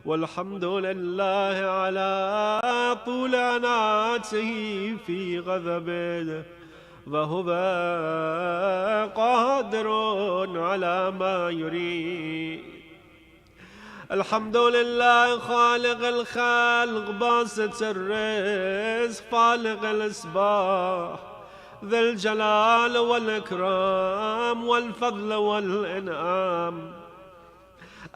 والحمد لله على طول عناته في غضبه، وهو قادر على ما يريد. الحمد لله خالق الخلق باسط الرزق فالق الإصباح ذي الجلال والإكرام والفضل والإنعام،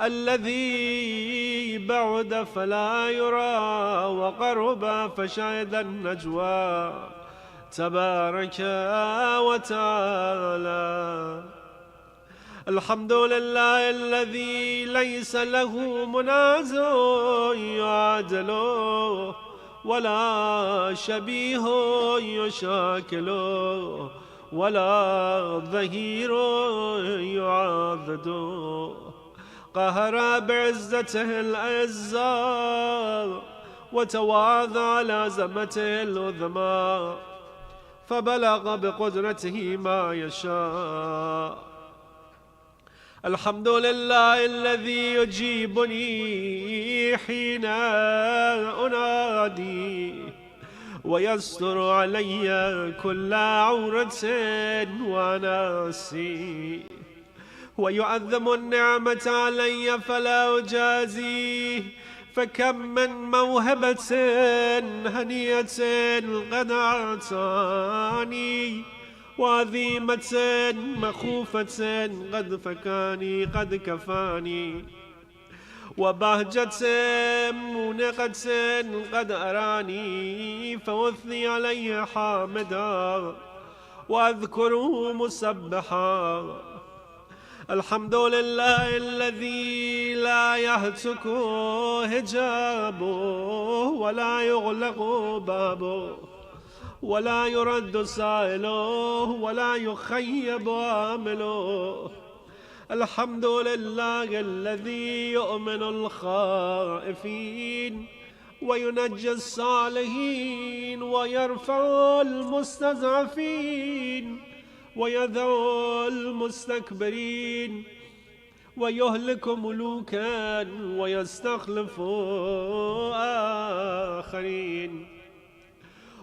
الذي بعد فلا يرى وقرب فشهد النجوى تبارك وتعالى. الحمد لله الذي ليس له منازع يعادله ولا شبيه يشاكله ولا ظهير يعاضده. قهر بعزته الأعزاء وتواضع على عظمته العظمى، فبلغ بقدرته ما يشاء. الحمد لله الذي يجيبني حين أنادي ويستر علي كل عورة وناسي، ويعظم النعمة علي فلا أجازيه. فكم من موهبة هنية قد أعطاني، وعظيمة مخوفة قد فكاني قد كفاني، وبهجة منقة قد أراني، فوثني عليه حامدا وأذكره مسبحا. الحمد لله الذي لا يهتك حجابه ولا يغلق بابه ولا يرد سائله ولا يخيب عامله. الحمد لله الذي يؤمن الخائفين وينجي الصالحين ويرفع المستضعفين ويذل المستكبرين ويهلك ملوكا ويستخلف آخرين.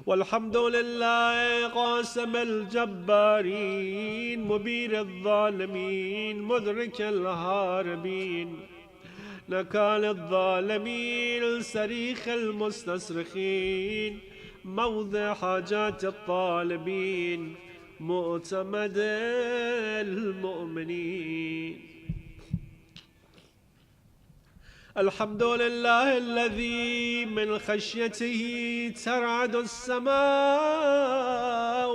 والحمد لله قاسم الجبارين مبير الظالمين مدرك الهاربين نكال الظالمين صريخ المستصرخين موضع حاجات الطالبين مؤتمد المؤمنين. الحمد لله الذي من خشيته ترعد السماء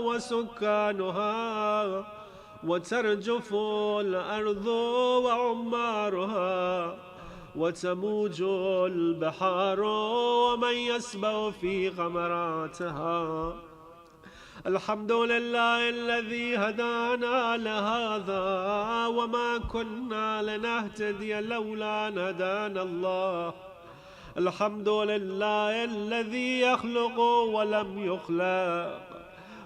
وسكانها وترجف الأرض وعمارها وتموج البحار ومن يسبح في غمراتها. الحمد لله الذي هدانا لهذا وما كنا لنهتدي لولا أن هدانا الله. الحمد لله الذي يخلق ولم يخلق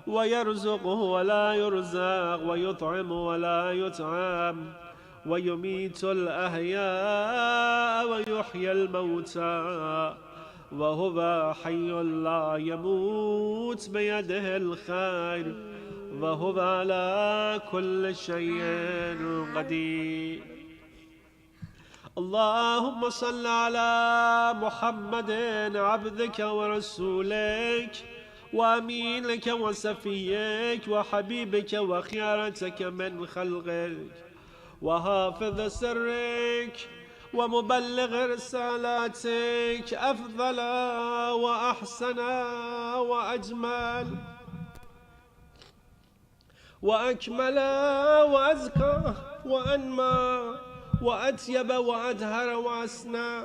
ويرزق ولا يرزق ويطعم ولا يطعم ويميت الأحياء ويحيي الموتى وهو حي لا يموت بيده الخير وهو على كل شيء قدير. اللهم صل على محمد عبدك ورسولك وأمينك وصفيك وحبيبك وخيارتك من خلقك وحافظ سرك ومبلغ رسالاتك أفضل وأحسن وأجمل وأكمل وأزكى وأنمى وأطيب وأدهر وأسنى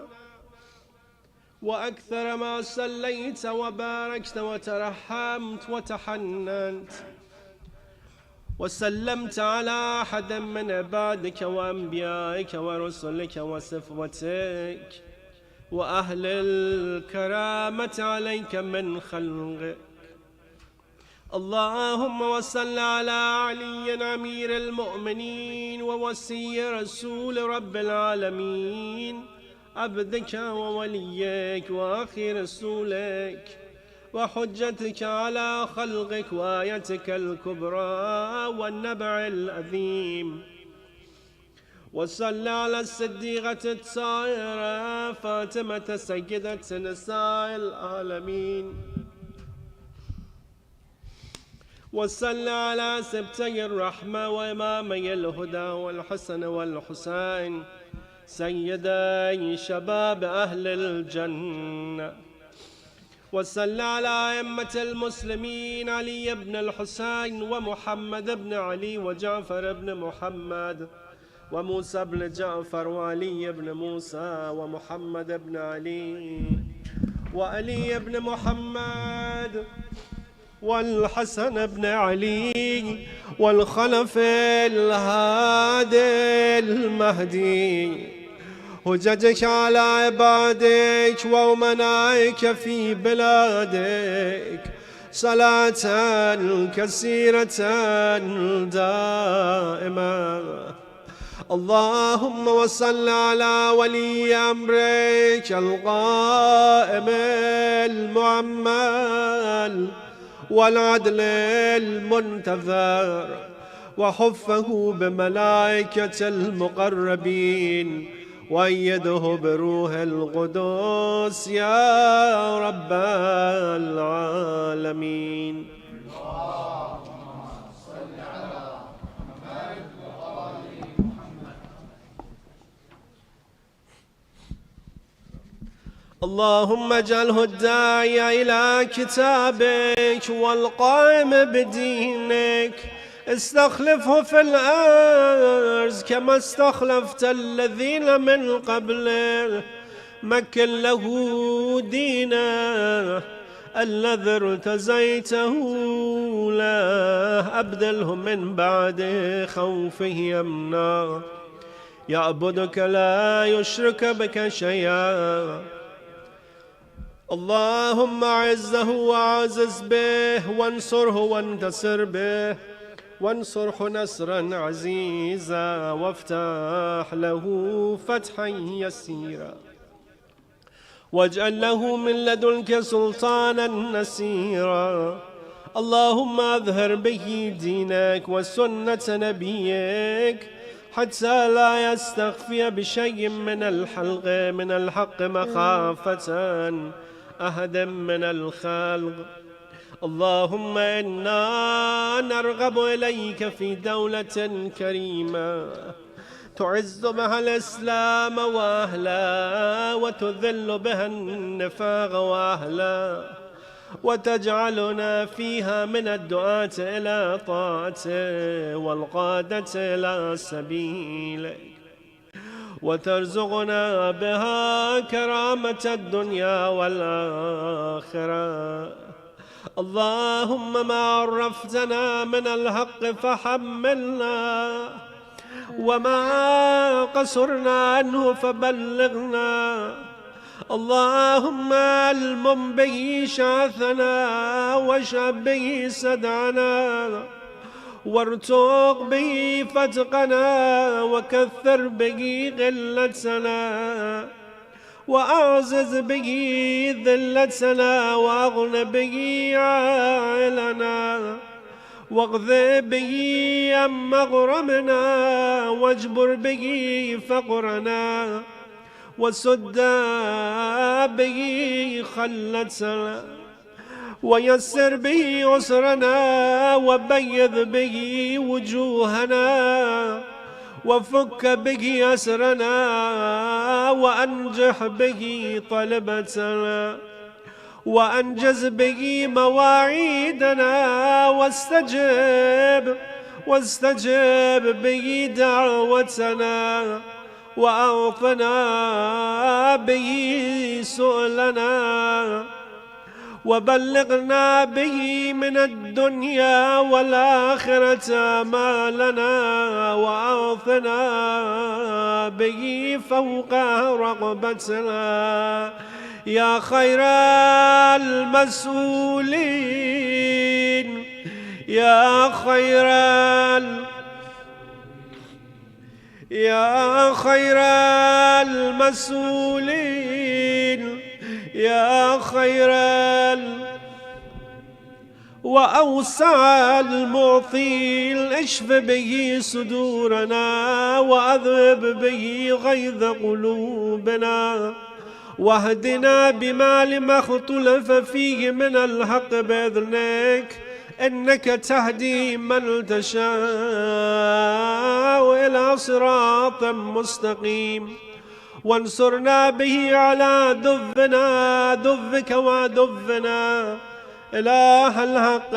وأكثر ما صليت وباركت وترحمت وتحننت وسلمت على أحد من عبادك وأنبيائك ورسلك وصفوتك وأهل الكرامة عليك من خلقك. اللهم وصل على علي أمير المؤمنين ووصي رسول رب العالمين، عبدك ووليك وأخي رسولك وحجتك على خلقك وآيتك الكبرى والنبع العظيم. وصل على الصديقة الطاهرة فاطمة سيدة نساء العالمين. وصل على سبتي الرحمة وإمامي الهدى والحسن والحسين سيدي شباب أهل الجنة. وصل على أئمة المسلمين علي بن الحسين ومحمد بن علي وجعفر بن محمد وموسى بن جعفر وعلي بن موسى ومحمد بن علي وعلي بن محمد والحسن بن علي والخلف الهادي المهدي. هججك على عبادك وأمنائك في بلادك صلاة كثيرة دائمة. اللهم وصل على ولي أمرك القائم المعمل والعدل المنتظر وحفه بملائكة المقربين وأيده بروح القدس يا رب العالمين. اللهم اجعله الداعي إلى كتابك والقائم بدينك، استخلفه في الأرض كما استخلفت الذين من قبله، مكن له دينه الذي ارتزيته له، أبدله من بعد خوفه أمنا يعبدك لا يشرك بك شيئا. اللهم أعزه وأعزز به وانصره وانتصر به، وانصره نصرا عزيزا وافتح له فتحا يسيرا، واجعل له من لدنك سلطانا نصيرا. اللهم أظهر به دينك وسنة نبيك حتى لا يستخفي بشيء من الحق مخافة أحد من الخلق. اللهم إنا نرغب إليك في دولة كريمة تعز بها الإسلام وأهله وتذل بها النفاق وأهله، وتجعلنا فيها من الدعاة إلى طاعته والقادة إلى سبيلك، وترزقنا بها كرامة الدنيا والآخرة. اللهم ما عرفتنا من الحق فحملنا، وما قصرنا عنه فبلغنا. اللهم المم به شعثنا واشعب به سدعنا، وارتق به فتقنا، وكثر به غلتنا، وأعزز به ذلتنا، وأغن به عائلنا، واغذ به عن مغرمنا، واجبر به فقرنا، وسد به خلتنا، ويسر به عسرنا، وبيض به وجوهنا، وفك به أسرنا، وأنجح به طلبتنا، وأنجز به مواعيدنا، واستجب به دعوتنا، وأعطنا به سؤلنا، وبلغنا به من الدنيا والآخرة آمالنا، وأعطنا به فوق رغبتنا يا خير المسؤولين يا خير المسؤولين، يا خير وأوسع المعطي، اشف به صدورنا وأذهب به غيظ قلوبنا، واهدنا بما لما اختلف فيه من الحق بإذنك، إنك تهدي من تشاء إلى صراط مستقيم، وانصرنا به على دفك ودفنا إله الحق،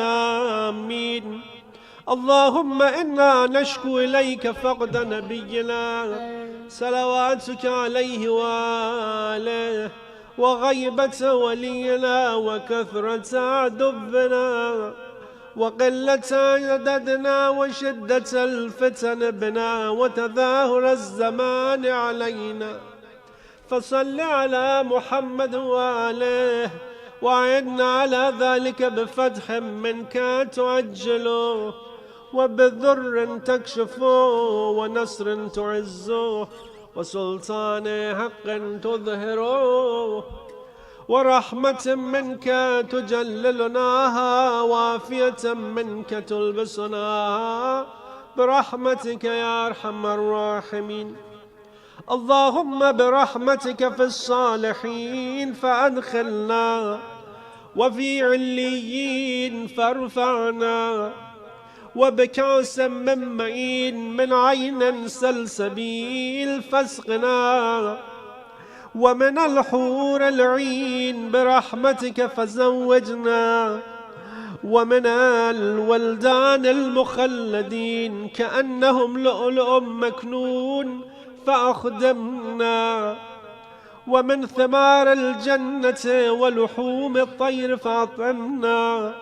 آمين. اللهم إنا نشكو إليك فقد نبينا صلواتك عليه وآله، وغيبة ولينا وكثرة عدونا وقلة عددنا وشدة الفتن بنا وتظاهر الزمان علينا، فصل على محمد وآله، وعدنا على ذلك بفتح منك تعجله، وبذر تكشفه، ونصر تعزه، وسلطان حق تظهره، ورحمة منك تجللناها، وعافية منك تلبسناها برحمتك يا أرحم الراحمين. اللهم برحمتك في الصالحين فأدخلنا، وفي عليين فارفعنا، وبكأس من معين من عين سلسبيل فاسقنا، ومن الحور العين برحمتك فزوجنا، ومن الولدان المخلدين كأنهم لؤلؤ مكنون فأخدمنا، ومن ثمار الجنة ولحوم الطير فأطعمنا،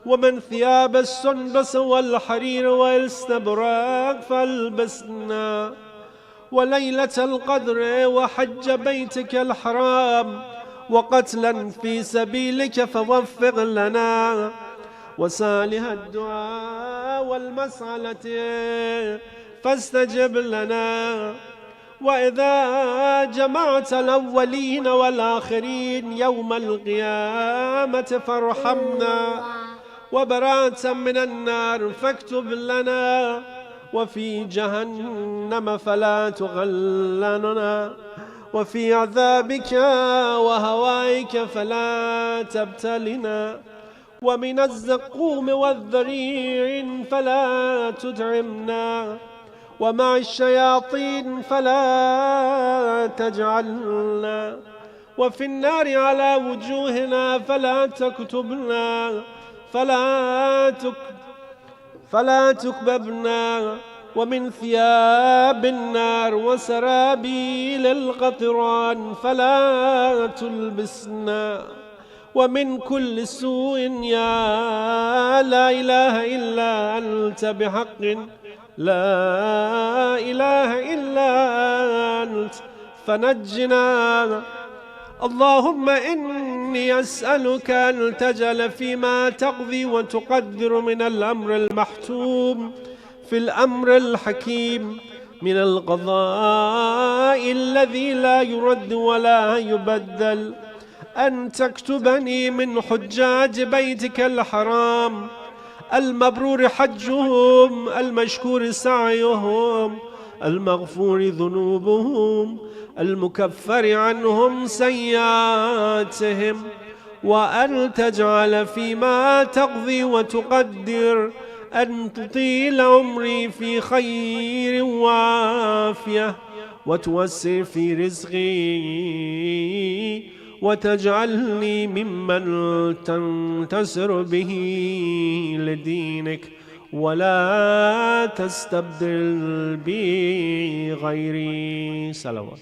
ومن ثياب السندس والحرير والاستبراق فالبسنا، وليلة القدر وحج بيتك الحرام وقتلا في سبيلك فوفق لنا، وصالح الدعاء والمسألة فاستجب لنا، وإذا جمعت الأولين والآخرين يوم القيامة فارحمنا، وبراءة من النار فاكتب لنا، وفي جهنم فلا تغللنا، وفي عذابك وهوائك فلا تبتلنا، ومن الزقوم والذريع فلا تدعمنا، ومع الشياطين فلا تجعلنا، وفي النار على وجوهنا فلا تكتبنا، فلا تكببنا، ومن ثياب النار وسرابيل القطران فلا تلبسنا، ومن كل سوء يا لا إله إلا أنت بحق لا إله إلا أنت فنجنا. اللهم إني أسألك أن تجعل فيما تقضي وتقدر من الأمر المحتوم في الأمر الحكيم من القضاء الذي لا يرد ولا يبدل، أن تكتبني من حجاج بيتك الحرام المبرور حجهم، المشكور سعيهم، المغفور ذنوبهم، المكفر عنهم سيئاتهم، وأن تجعل فيما تقضي وتقدر أن تطيل عمري في خير وعافية، وتوسع في رزقي، وتجعلني ممن تنتصر به لدينك، ولا تستبدل بي غيري. صلوات.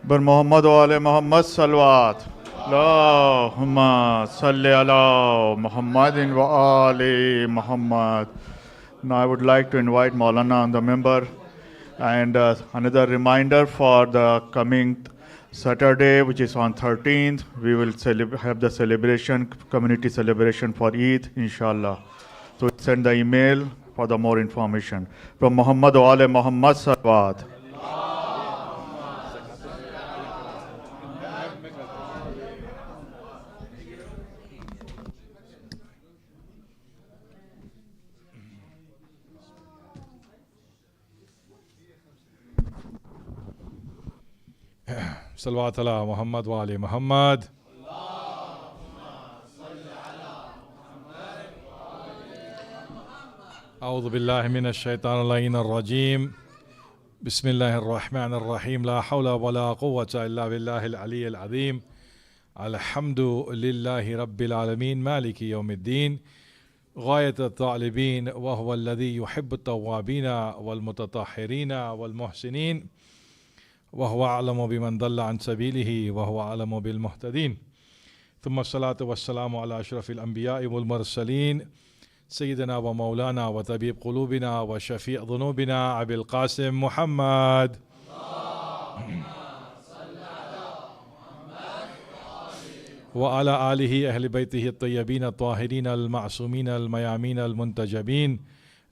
बर मोहम्मद वाले Mohammad सलवात Allahumma salli ala Muhammadin wa ali Muhammad. Now I would like to invite Maulana on the member, and another reminder for the coming Saturday, which is on 13th, we will have the celebration, community celebration for Eid, inshallah. So send the email for the more information. From Muhammad wa ali Muhammad Salawat. صلوات على محمد وآل محمد. أعوذ بالله من الشيطان اللعين الرجيم. بسم الله الرحمن الرحيم. لا حول ولا قوة إلا بالله العلي العظيم. الحمد لله رب العالمين مالك يوم الدين غاية الطالبين وهو الذي يحب التوابين والمتطهرين والمحسنين وهو أعلم بمن ضل عن سبيله وهو أعلم بالمهتدين. ثم الصلاة والسلام على أشرف الأنبياء والمرسلين سيدنا ومولانا وطبيب قلوبنا وشفيع ذنوبنا أبي القاسم محمد. وعلى آله أهل بيته الطيبين الطاهرين المعصومين الميامين المنتجبين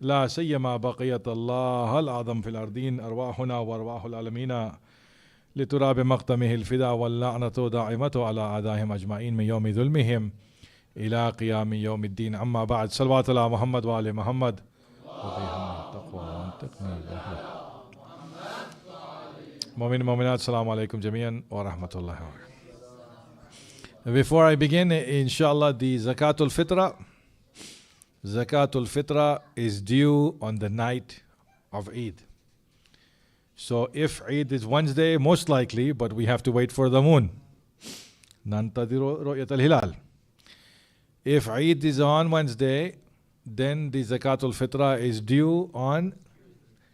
لا سيما بقية الله الأعظم في الأرضين أرواحنا وأرواح العالمين لتراب مقدمه الفداء واللعنة دائمة على أعدائهم أجمعين من يوم ظلمهم إلى قيام يوم الدين. أما بعد، صلوات على محمد وآل محمد. مؤمن مؤمنات السلام عليكم جميعا ورحمة الله وبركاته. Before I begin, inshallah, the Zakatul Fitra is due on the night of Eid. So if Eid is Wednesday, most likely, but we have to wait for the moon. ننتظر رؤية الهلال. If Eid is on Wednesday, then the Zakatul Fitra is due on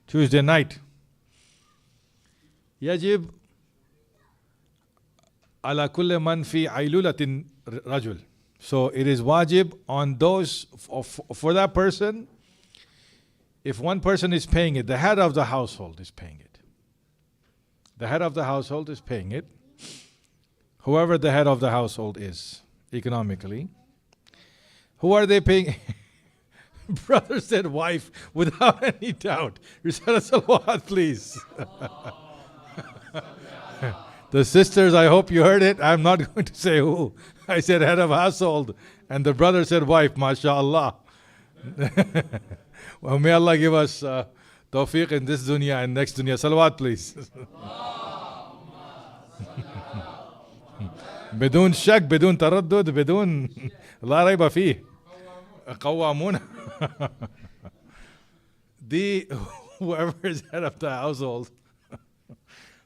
Tuesday night. يجب على كل من في عيلولة رجل. So it is wajib on those, for that person, if one person is paying it, the head of the household is paying it. The head of the household is paying it. Whoever the head of the household is, economically. Who are they paying? Brother said wife, without any doubt. Risala salawat, please. The sisters, I hope you heard it. I'm not going to say who. I said head of household. And the brother said wife, mashallah. Well, may Allah give us tawfiq in this dunya and next dunya. Salawat, please. بدون شك بدون تردد بدون لا ريب فيه قوامون. The whoever is head of the household,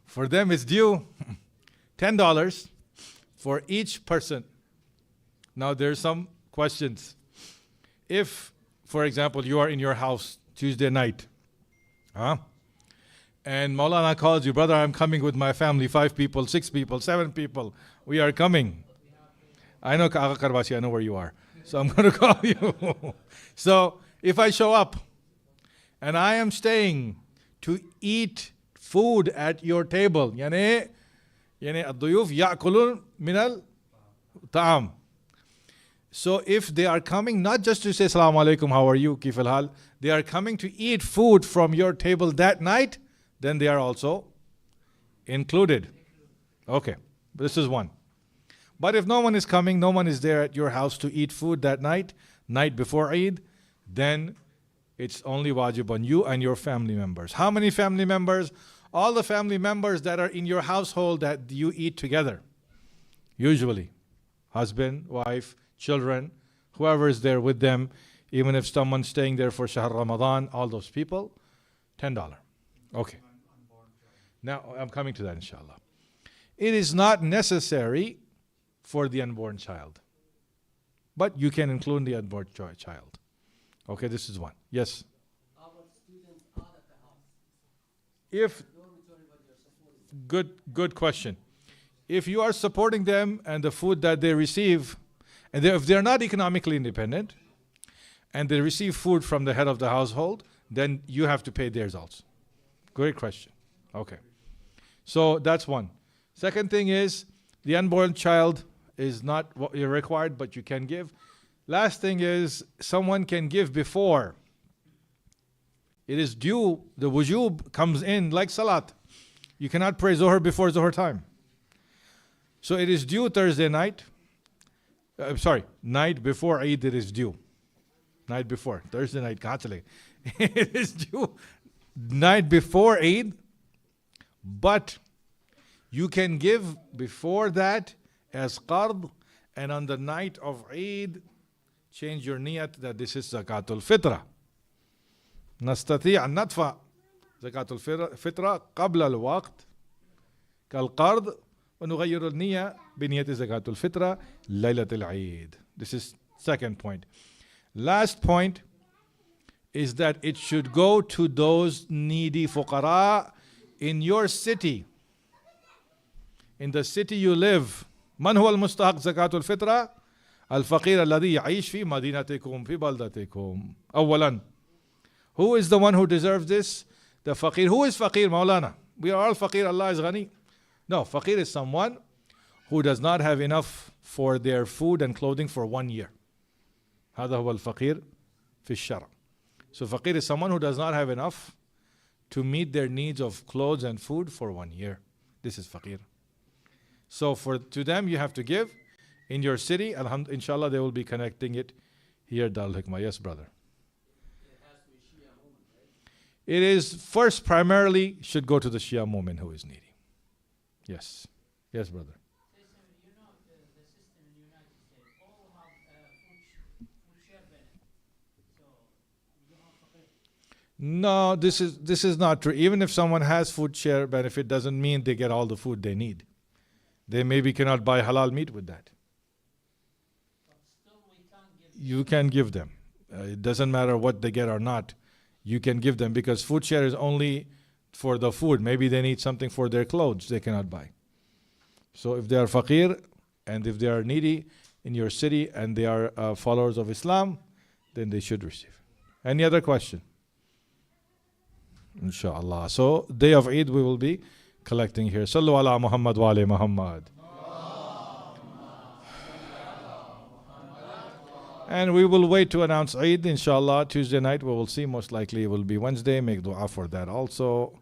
for them it's due $10 for each person. Now there's some questions. If, for example, you are in your house Tuesday night, and Maulana calls you, brother, I'm coming with my family, 5 people, 6 people, 7 people. We are coming. I know Aga Karbasi, I know where you are. So I'm going to call you. So if I show up and I am staying to eat food at your table, يعني الضيوف يأكلون من الطعام. So if they are coming not just to say Assalamu alaikum, how are you, kif al-hal, they are coming to eat food from your table that night, then they are also included. Okay, this is one. But if no one is coming, no one is there at your house to eat food that night before Eid, then it's only wajib on you and your family members. How many family members? All the family members that are in your household that you eat together. Usually, husband, wife, children, whoever is there with them, even if someone's staying there for Shahr Ramadan, all those people, $10. Okay. Now, I'm coming to that, inshallah. It is not necessary for the unborn child, but you can include the unborn child. Okay, this is one. Yes? Our students are at the house. If good question. If you are supporting them and the food that they receive, and if they're not economically independent, and they receive food from the head of the household, then you have to pay theirs also. Great question. Okay. So that's one. Second thing is, the unborn child is not what you're required, but you can give. Last thing is, someone can give before. It is due, the wujub comes in like salat. You cannot pray Zohar before Zohar time. So it is due Thursday night. Night before Eid it is due. Night before. Thursday night, kahatale. It is due night before Eid. But you can give before that as qard, and on the night of Eid, change your niyat that this is zakatul fitra. نستطيع أن ندفع زكاة الفطرة قبل الوقت كالقرض ونغير النية بنية زكاة الفطرة ليلة العيد. This is second point. Last point is that it should go to those needy fuqara in your city. In the city you live. من هو المستحق زكاة الفطرة؟ الفقير الذي يعيش في مدينتكم في بلدتكم. أولاً, who is the one who deserves this? The faqir. Who is faqir, Maulana? We are all faqir, Allah is ghani. No, faqir is someone who does not have enough for their food and clothing for 1 year. هذا هو الفقير في الشرع. So faqir is someone who does not have enough to meet their needs of clothes and food for 1 year. This is faqir. So to them you have to give in your city. Inshallah they will be connecting it here, Dar-ul-Hikmah. Yes, brother. It is first primarily should go to the Shia Mu'min who is needy. Yes. Yes, brother. You know the system in the United States, all have food share benefit. So you don't have to pay. No, this is not true. Even if someone has food share benefit, doesn't mean they get all the food they need. They maybe cannot buy halal meat with that. But still we can't give. You can give them. It doesn't matter what they get or not. You can give them because food share is only for the food. Maybe they need something for their clothes they cannot buy. So if they are faqir and if they are needy in your city and they are followers of Islam, then they should receive. Any other question? Inshallah. So day of Eid we will be collecting here. Sallu ala Muhammad wa ali Muhammad. And we will wait to announce Eid, inshallah, Tuesday night. We will see. Most likely it will be Wednesday. Make dua for that also.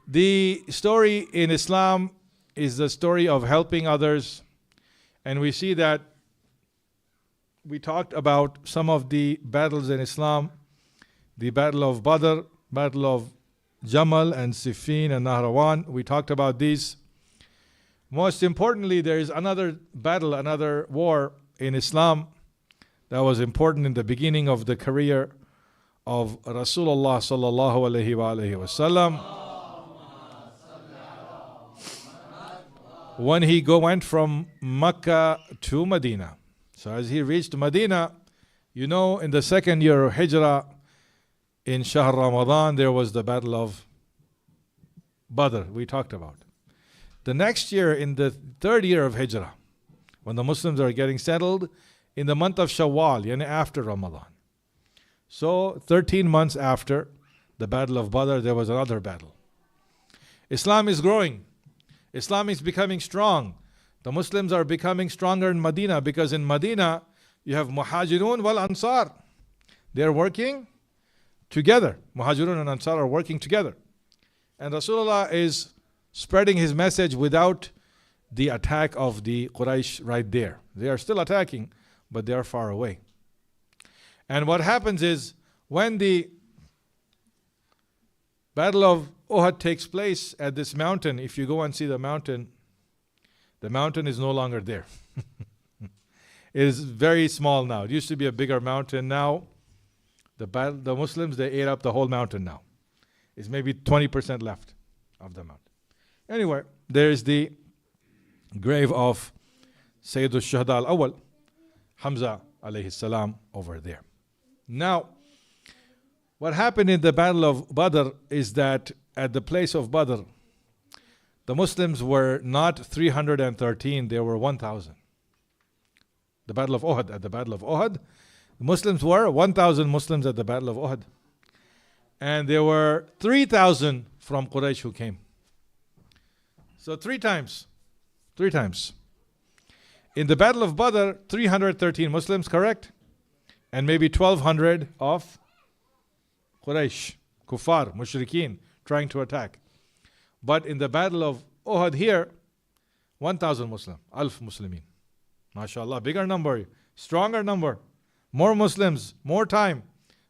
The story in Islam is the story of helping others. And we see that we talked about some of the battles in Islam. The battle of Badr, battle of Jamal and Siffin and Nahrawan. We talked about these. Most importantly, there is another battle, another war in Islam that was important in the beginning of the career of Rasulullah sallallahu alaihi wasallam. When he went from Mecca to Medina. So as he reached Medina, you know, in the second year of Hijrah, in Shahr Ramadan, there was the battle of Badr, we talked about. The next year, in the third year of Hijrah, when the Muslims are getting settled, in the month of Shawwal, yani after Ramadan. So 13 months after the battle of Badr, there was another battle. Islam is growing. Islam is becoming strong. The Muslims are becoming stronger in Medina because in Medina, you have Muhajirun wal Ansar. They are working together. Muhajirun and Ansar are working together. And Rasulullah is spreading his message without the attack of the Quraysh right there. They are still attacking, but they are far away. And what happens is, when the Battle of Uhud takes place at this mountain, if you go and see the mountain is no longer there. It is very small now. It used to be a bigger mountain. Now, the Muslims, they ate up the whole mountain now. It's maybe 20% left of the mountain. Anyway, there is the grave of Sayyid al-Shuhada al-Awwal, Hamza alayhi salam, over there. Now, what happened in the battle of Badr is that at the place of Badr, The Muslims were not 313, they were 1,000. The Battle of Uhud, at the Battle of Uhud, the Muslims were 1,000 Muslims at the Battle of Uhud. And there were 3,000 from Quraysh who came. So three times. In the Battle of Badr, 313 Muslims, correct? And maybe 1,200 of Quraysh, Kuffar, Mushrikeen, trying to attack. But in the Battle of Uhud here, 1,000 Muslim, Alf Muslimin. MashaAllah, bigger number, stronger number, more Muslims, more time.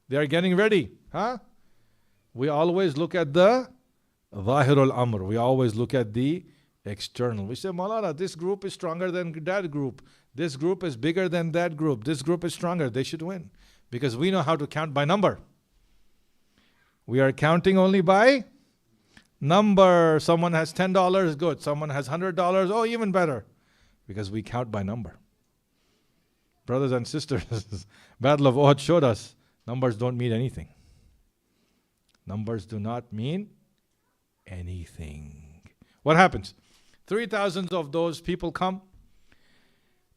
They are getting ready. We always look at the Zahirul Amr. We always look at the external. We say, Maulana, this group is stronger than that group. This group is bigger than that group. This group is stronger. They should win. Because we know how to count by number. We are counting only by number. Someone has $10, good. Someone has $100, oh, even better. Because we count by number. Brothers and sisters, Battle of Uhud showed us numbers don't mean anything. Numbers do not mean anything. What happens? 3,000 of those people come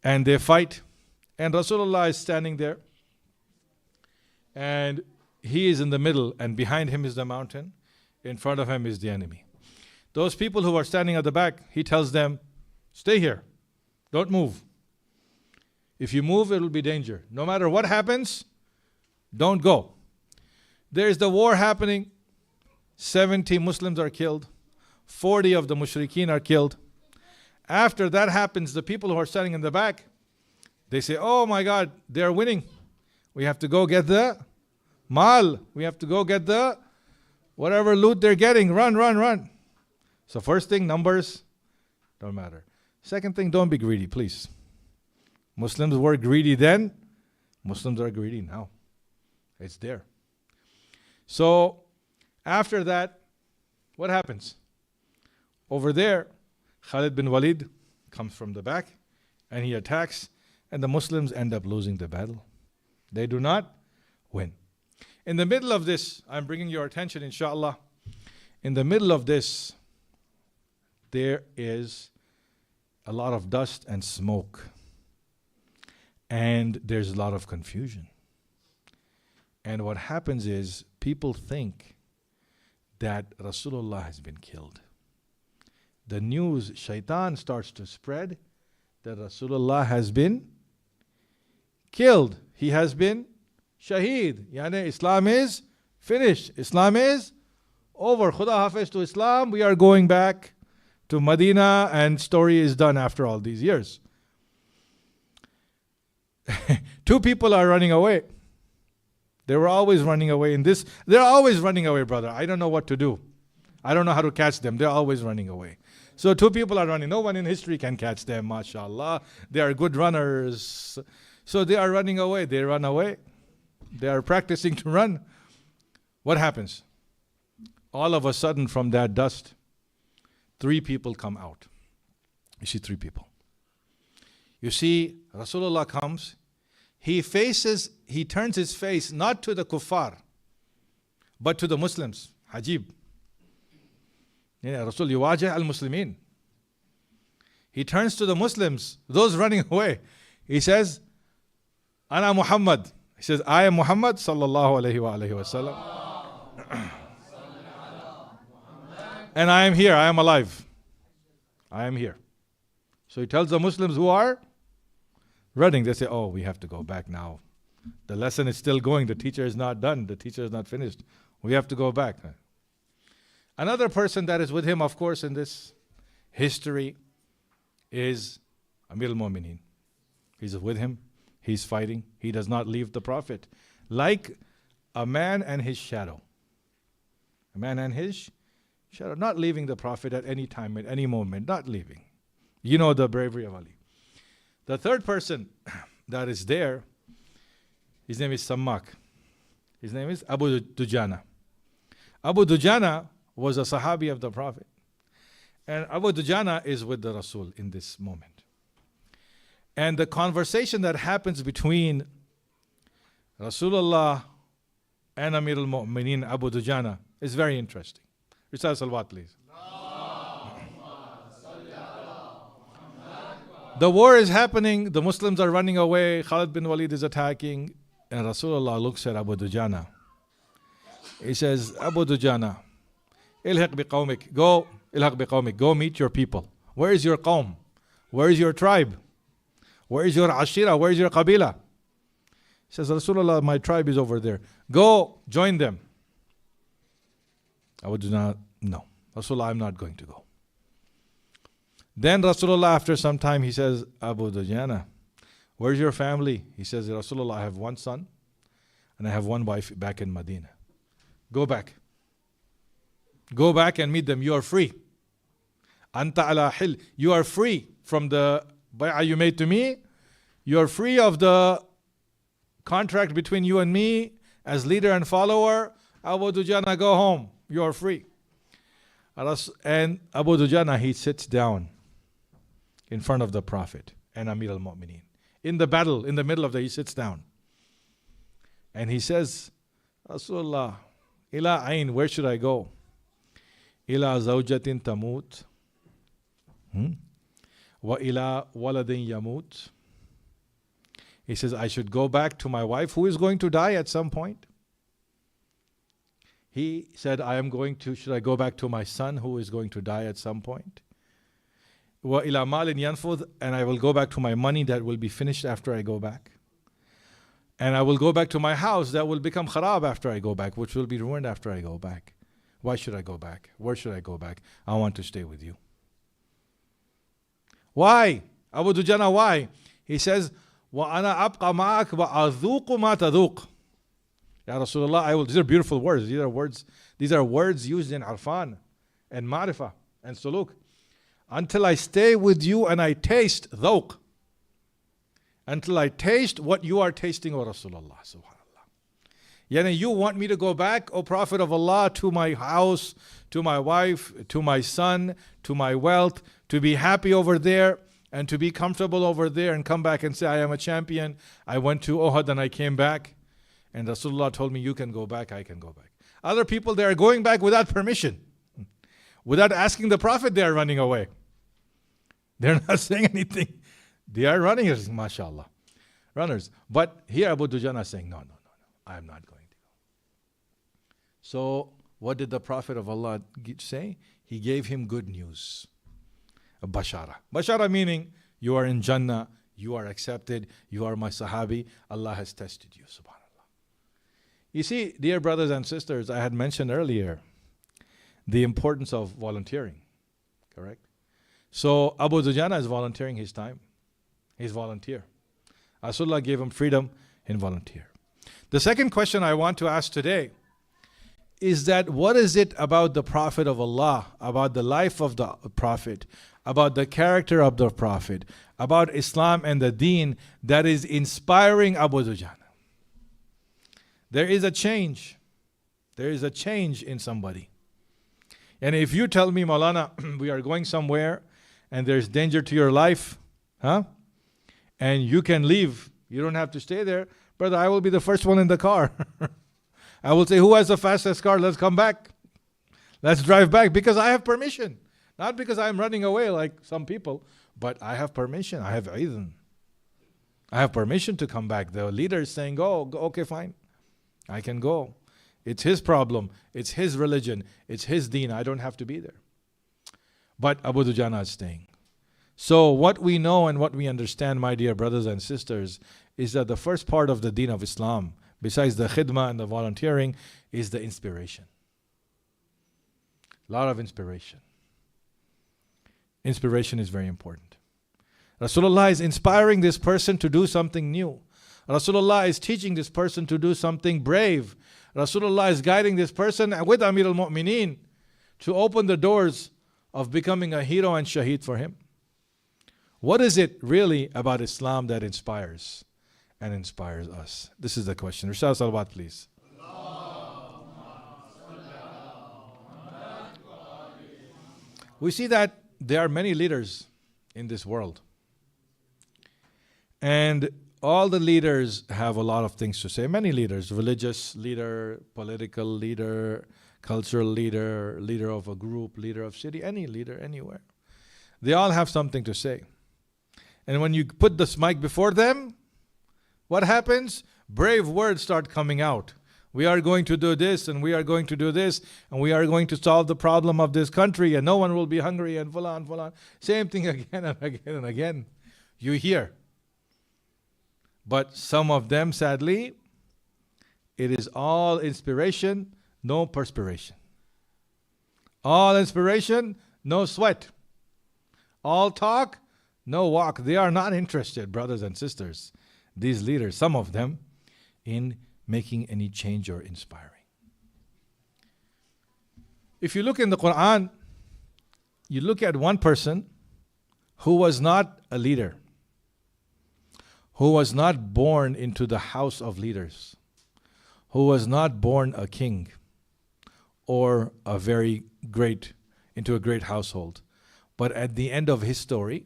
and they fight, and Rasulullah is standing there, and he is in the middle, and behind him is the mountain, in front of him is the enemy. Those people who are standing at the back, he tells them, stay here, don't move. If you move, it will be danger. No matter what happens, don't go. There is the war happening. 70 Muslims are killed. 40 of the mushrikeen are killed. After that happens, the people who are standing in the back, they say, oh my God, they are winning. We have to go get the mal. We have to go get the whatever loot they're getting. Run, run, run. So first thing, numbers don't matter. Second thing, don't be greedy, please. Muslims were greedy then. Muslims are greedy now. It's there. So after that, what happens? Over there, Khalid bin Walid comes from the back and he attacks, and the Muslims end up losing the battle. They do not win. In the middle of this, I'm bringing your attention, inshallah. In the middle of this, there is a lot of dust and smoke. And there's a lot of confusion. And what happens is people think that Rasulullah has been killed. The news, shaitan starts to spread that Rasulullah has been killed. He has been shaheed. Yani Islam is finished. Islam is over. Khuda Hafiz to Islam. We are going back to Medina, and story is done after all these years. Two people are running away. They were always running away in this. They're always running away, brother. I don't know what to do. I don't know how to catch them. They're always running away. So two people are running. No one in history can catch them, mashallah. They are good runners. So they are running away. They run away. They are practicing to run. What happens? All of a sudden from that dust, 3 people come out. You see 3 people. You see, Rasulullah comes. He turns his face not to the kuffar, but to the Muslims. Hajib. Rasul yuwajih al-Muslimin. He turns to the Muslims, those running away. He says, Ana Muhammad. He says, I am Muhammad sallallahu alayhi wa alayhi wa sallam. And I am here, I am alive. I am here. So he tells the Muslims who are running, they say, oh, we have to go back now. The lesson is still going. The teacher is not done. The teacher is not finished. We have to go back. Another person that is with him, of course, in this history is Amir al-Mu'mineen. He's with him. He's fighting. He does not leave the Prophet. Like a man and his shadow. A man and his shadow. Not leaving the Prophet at any time, at any moment. Not leaving. You know the bravery of Ali. The third person that is there, his name is Sammak. His name is Abu Dujana. Abu Dujana was a Sahabi of the Prophet. And Abu Dujana is with the Rasul in this moment. And the conversation that happens between Rasulullah and Amir al-Mu'mineen Abu Dujana is very interesting. Recite salawat, please. The war is happening, the Muslims are running away, Khalid bin Walid is attacking, and Rasulullah looks at Abu Dujana. He says, Abu Dujana, ilhaq biqawmik, go, ilhaq biqawmik, go meet your people. Where is your qawm? Where is your tribe? Where is your ashira? Where is your qabila? He says, Rasulullah, my tribe is over there. Go, join them. Abu Dujana, no. Rasulullah, I'm not going to go. Then Rasulullah, after some time, he says, Abu Dujana, where's your family? He says, Rasulullah, I have one son and I have one wife back in Medina. Go back. Go back and meet them. You are free. Anta ala hil. You are free from the bay'ah you made to me. You are free of the contract between you and me as leader and follower. Abu Dujana, go home. You are free. And Abu Dujana, he sits down in front of the Prophet and Amir al-Mu'mineen. In the battle, in the middle of he sits down. And he says, Rasulullah, ila ayn, where should I go? Ila zawjatin tamut. Wa ila waladin yamut. He says, I should go back to my wife who is going to die at some point. He said, should I go back to my son who is going to die at some point? Wa ila malin yanfud, and I will go back to my money that will be finished after I go back. And I will go back to my house that will become kharab after I go back, which will be ruined after I go back. Why should I go back? Where should I go back? I want to stay with you. Why? Abu Dujana, why? He says, وَأَنَا أَبْقَى مَعَكَ وَأَذُوقُ مَا تَذُوقُ. Ya Rasulullah, these are beautiful words. These are words used in arfan and ma'rifah and suluk. Until I stay with you and I taste dhawq. Until I taste what you are tasting, O Rasulullah. Subhanallah. Yani you want me to go back, O Prophet of Allah, to my house, to my wife, to my son, to my wealth, to be happy over there and to be comfortable over there and come back and say, I am a champion. I went to Uhud and I came back. And Rasulullah told me, you can go back, I can go back. Other people, they are going back without permission. Without asking the Prophet, they are running away. They're not saying anything. They are running, mashallah. Runners. But here Abu Dujana is saying, no, I am not going to go. So what did the Prophet of Allah say? He gave him good news. A bashara. Bashara meaning, you are in Jannah, you are accepted, you are my sahabi, Allah has tested you, subhanAllah. You see, dear brothers and sisters, I had mentioned earlier the importance of volunteering, correct? So Abu Dujana is volunteering his time. He's volunteer. Rasulullah gave him freedom in volunteer. The second question I want to ask today is that what is it about the Prophet of Allah, about the life of the Prophet, about the character of the Prophet, about Islam and the Deen that is inspiring Abu Dujana? There is a change. There is a change in somebody. And if you tell me, Maulana, we are going somewhere and there's danger to your life, and you can leave, you don't have to stay there, brother, I will be the first one in the car. I will say, who has the fastest car? Let's come back. Let's drive back because I have permission. Not because I'm running away like some people, but I have permission. I have idhn. I have permission to come back. The leader is saying, go, okay, fine. I can go. It's his problem. It's his religion. It's his deen. I don't have to be there. But Abu Dujana is staying. So what we know and what we understand, my dear brothers and sisters, is that the first part of the deen of Islam, besides the khidmah and the volunteering, is the inspiration. A lot of inspiration. Inspiration is very important. Rasulullah is inspiring this person to do something new. Rasulullah is teaching this person to do something brave. Rasulullah is guiding this person with Amir al-Mu'mineen to open the doors of becoming a hero and shaheed for him. What is it really about Islam that inspires and inspires us? This is the question. Rishad Salawat, please. We see that there are many leaders in this world. And all the leaders have a lot of things to say. Many leaders, religious leader, political leader, cultural leader, leader of a group, leader of city, any leader, anywhere. They all have something to say. And when you put this mic before them, what happens? Brave words start coming out. We are going to do this, and we are going to do this, and we are going to solve the problem of this country, and no one will be hungry, and fulan, fulan. Same thing again and again and again. You hear. But some of them, sadly, it is all inspiration, no perspiration. All inspiration, no sweat. All talk, no walk. They are not interested, brothers and sisters, these leaders, some of them, in making any change or inspiring. If you look in the Quran, you look at one person who was not a leader, who was not born into the house of leaders, who was not born a king or a very great, into a great household. But at the end of his story,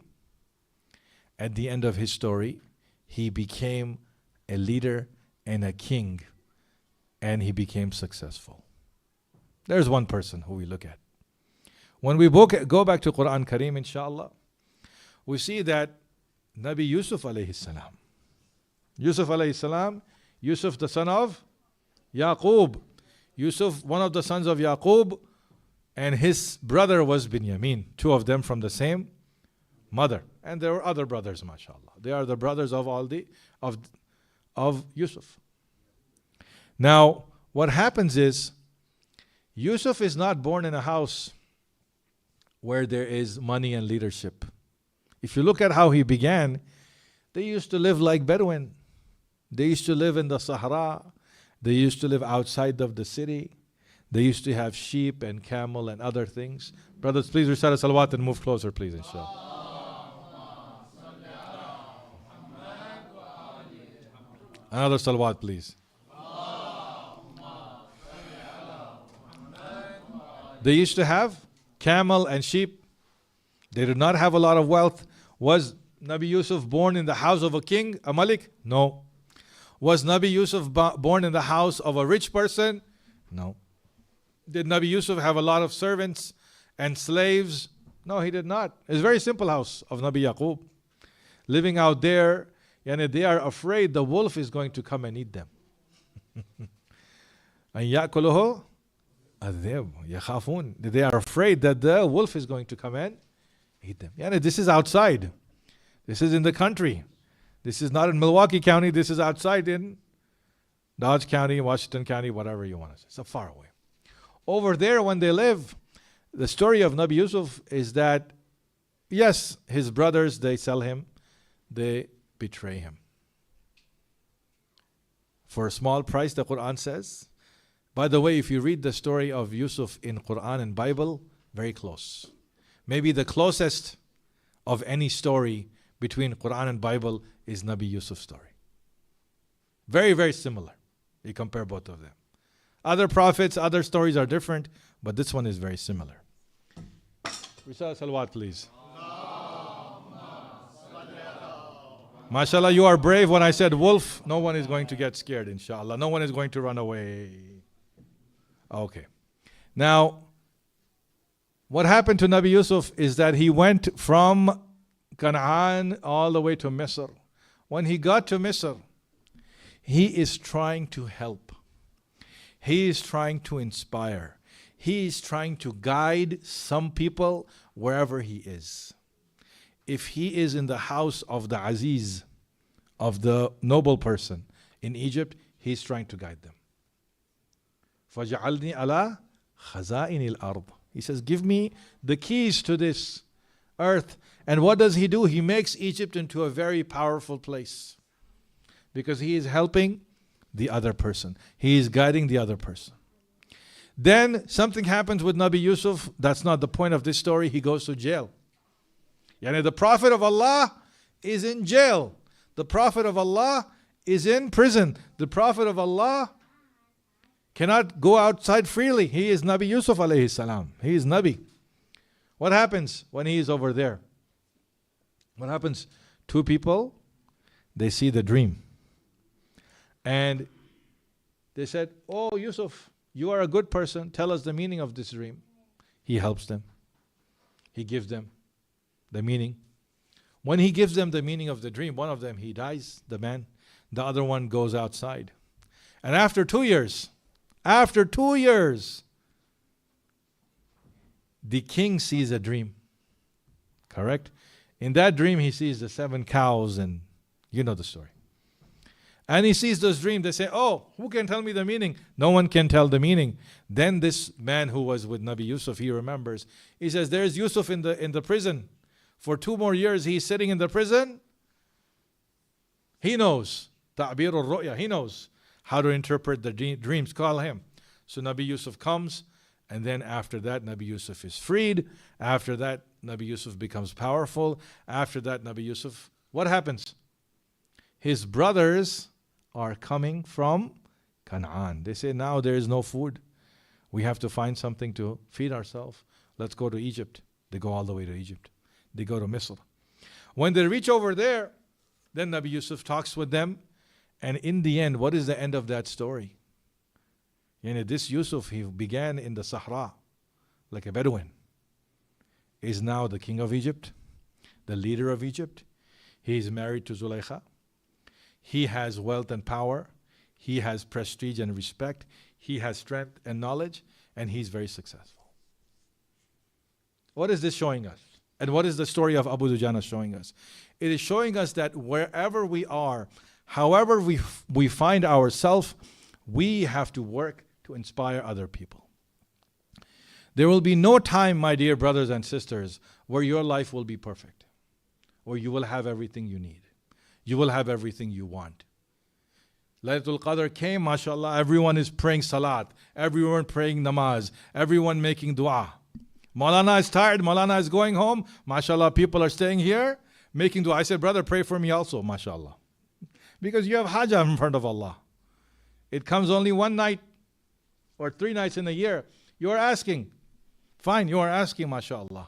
he became a leader and a king, and he became successful. There's one person who we look at. When we go back to Quran Kareem, inshallah, we see that Nabi Yusuf alayhi salam, Yusuf the son of Yaqub, Yusuf, one of the sons of Yaqub, and his brother was Binyamin, two of them from the same mother. And there were other brothers, mashallah. They are the brothers of all the of Yusuf. Now, what happens is, Yusuf is not born in a house where there is money and leadership. If you look at how he began, they used to live like Bedouin. They used to live in the Sahara. They used to live outside of the city. They used to have sheep and camel and other things. Brothers, please recite a salawat and move closer, please, inshallah. Another salawat, please. They used to have camel and sheep. They did not have a lot of wealth. Was Nabi Yusuf born in the house of a king, a malik? No. Was Nabi Yusuf born in the house of a rich person? No. Did Nabi Yusuf have a lot of servants and slaves? No, he did not. It's a very simple house of Nabi Yaqub. Living out there, and they are afraid the wolf is going to come and eat them. And يأكله الذئب يخافون. They are afraid that the wolf is going to come and eat them. Yani this is outside. This is in the country. This is not in Milwaukee County. This is outside in Dodge County, Washington County, whatever you want to say. So far away. Over there, when they live, the story of Nabi Yusuf is that, yes, his brothers, they sell him, they betray him. For a small price, the Quran says. By the way, if you read the story of Yusuf in Quran and Bible, very close. Maybe the closest of any story between Quran and Bible is Nabi Yusuf's story. Very, very similar. You compare both of them. Other prophets, other stories are different, but this one is very similar. Recite salawat, please. MashaAllah, you are brave. When I said wolf, no one is going to get scared, inshallah. No one is going to run away. Okay. Now, what happened to Nabi Yusuf is that he went from Canaan all the way to Misr. When he got to Misr, he is trying to help. He is trying to inspire. He is trying to guide some people wherever he is. If he is in the house of the Aziz, of the noble person in Egypt, he is trying to guide them. فَجَعَلْنِي عَلَى خَزَائِنِ الْأَرْضِ. He says, give me the keys to this earth. And what does he do? He makes Egypt into a very powerful place. Because he is helping the other person. He is guiding the other person. Then something happens with Nabi Yusuf. That's not the point of this story. He goes to jail. Yani the Prophet of Allah is in jail. The Prophet of Allah is in prison. The Prophet of Allah cannot go outside freely. He is Nabi Yusuf alayhi salam. He is Nabi. What happens when he is over there? What happens? Two people, they see the dream. And they said, oh, Yusuf, you are a good person. Tell us the meaning of this dream. He helps them. He gives them the meaning. When he gives them the meaning of the dream, one of them, he dies, the man. The other one goes outside. And after 2 years, the king sees a dream. Correct? In that dream, he sees the 7 cows, and you know the story. And he sees those dreams. They say, oh, who can tell me the meaning? No one can tell the meaning. Then this man who was with Nabi Yusuf, he remembers. He says, there's Yusuf in the prison. For 2 more years, he's sitting in the prison. He knows. Ta'bir al-ru'ya. He knows how to interpret the dreams. Call him. So Nabi Yusuf comes. And then after that, Nabi Yusuf is freed. After that, Nabi Yusuf becomes powerful. After that, Nabi Yusuf, what happens? His brothers are coming from Canaan. They say, now there is no food. We have to find something to feed ourselves. Let's go to Egypt. They go all the way to Egypt. They go to Misr. When they reach over there, then Nabi Yusuf talks with them. And in the end, what is the end of that story? This Yusuf, he began in the Sahara, like a Bedouin, is now the king of Egypt, the leader of Egypt. He is married to Zulaykha. He has wealth and power. He has prestige and respect. He has strength and knowledge, and he's very successful. What is this showing us? And what is the story of Abu Dujana showing us? It is showing us that wherever we are, however we find ourselves, we have to work to inspire other people. There will be no time, my dear brothers and sisters, where your life will be perfect, where you will have everything you need. You will have everything you want. Laylatul Qadr came, mashallah, everyone is praying salat, everyone praying namaz, everyone making dua. Maulana is tired, Maulana is going home, mashallah, people are staying here, making dua. I said, brother, pray for me also, mashallah. Because you have hajjah in front of Allah. It comes only one night or 3 nights in a year. You are asking. Fine, you are asking, mashallah.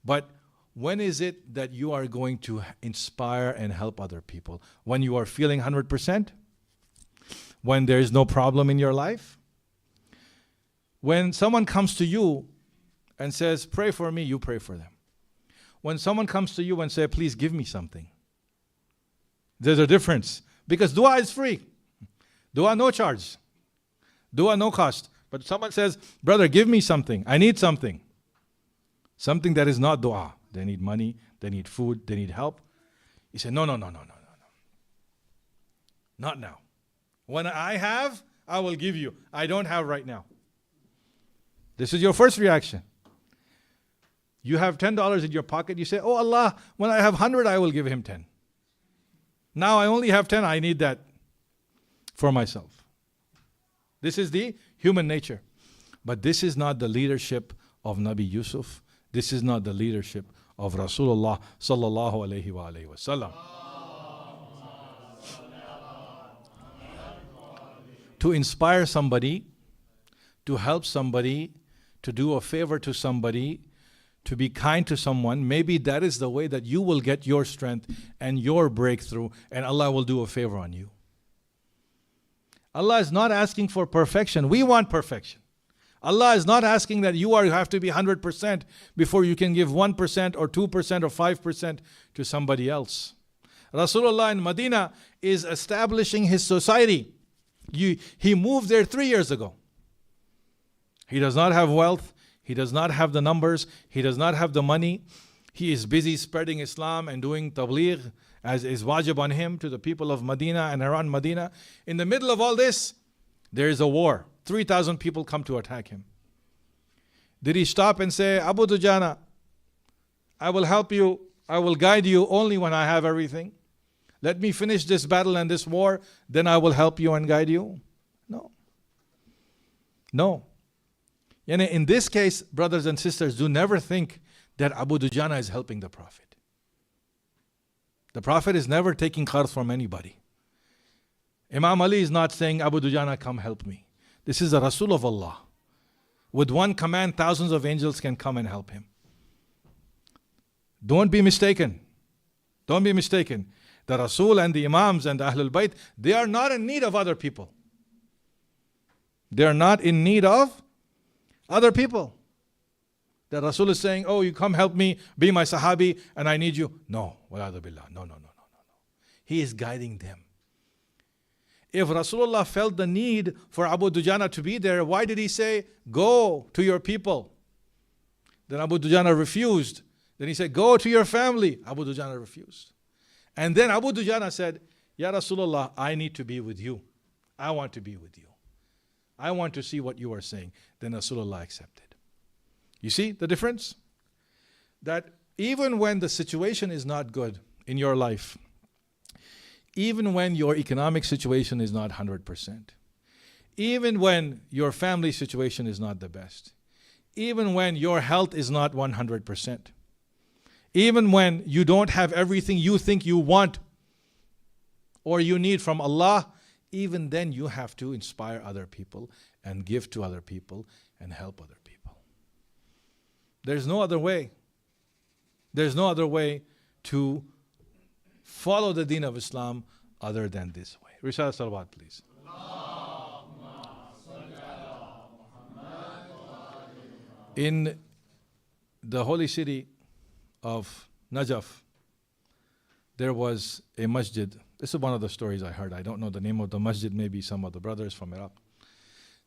But when is it that you are going to inspire and help other people? When you are feeling 100%? When there is no problem in your life? When someone comes to you and says, pray for me, you pray for them. When someone comes to you and says, please give me something. There's a difference. Because dua is free. Dua no charge. Dua no cost. But someone says, brother, give me something. I need something. Something that is not dua. They need money, they need food, they need help. You say, no. Not now. When I have, I will give you. I don't have right now. This is your first reaction. You have $10 in your pocket. You say, oh Allah, when I have 100, I will give him 10. Now I only have 10. I need that for myself. This is the human nature. But this is not the leadership of Nabi Yusuf. This is not the leadership of Rasulullah sallallahu alayhi wa alayhi wa sallam. To inspire somebody, to help somebody, to do a favor to somebody, to be kind to someone, maybe that is the way that you will get your strength and your breakthrough, and Allah will do a favor on you. Allah is not asking for perfection. We want perfection. Allah is not asking that you have to be 100% before you can give 1% or 2% or 5% to somebody else. Rasulullah in Medina is establishing his society. He moved there 3 years ago. He does not have wealth. He does not have the numbers. He does not have the money. He is busy spreading Islam and doing tabligh as is wajib on him to the people of Medina and around Medina. In the middle of all this, there is a war. 3,000 people come to attack him. Did he stop and say, Abu Dujana, I will help you, I will guide you only when I have everything? Let me finish this battle and this war, then I will help you and guide you? No. In this case, brothers and sisters, do never think that Abu Dujana is helping the Prophet. The Prophet is never taking qard from anybody. Imam Ali is not saying, Abu Dujana, come help me. This is the Rasul of Allah. With one command, thousands of angels can come and help him. Don't be mistaken. Don't be mistaken. The Rasul and the Imams and the Ahlul Bayt, they are not in need of other people. They are not in need of other people. That Rasul is saying, oh, you come help me, be my sahabi, and I need you. No, wala'adu billah. No. He is guiding them. If Rasulullah felt the need for Abu Dujana to be there, why did he say, go to your people? Then Abu Dujana refused. Then he said, go to your family. Abu Dujana refused. And then Abu Dujana said, Ya Rasulullah, I need to be with you. I want to be with you. I want to see what you are saying. Then Rasulullah accepted. You see the difference? That even when the situation is not good in your life, even when your economic situation is not 100%, even when your family situation is not the best, even when your health is not 100%, even when you don't have everything you think you want or you need from Allah, even then you have to inspire other people and give to other people and help other people. There's no other way. There's no other way to follow the deen of Islam other than this way. Rishalat Salawat, please. In the holy city of Najaf, there was a masjid. This is one of the stories I heard. I don't know the name of the masjid, maybe some of the brothers from Iraq.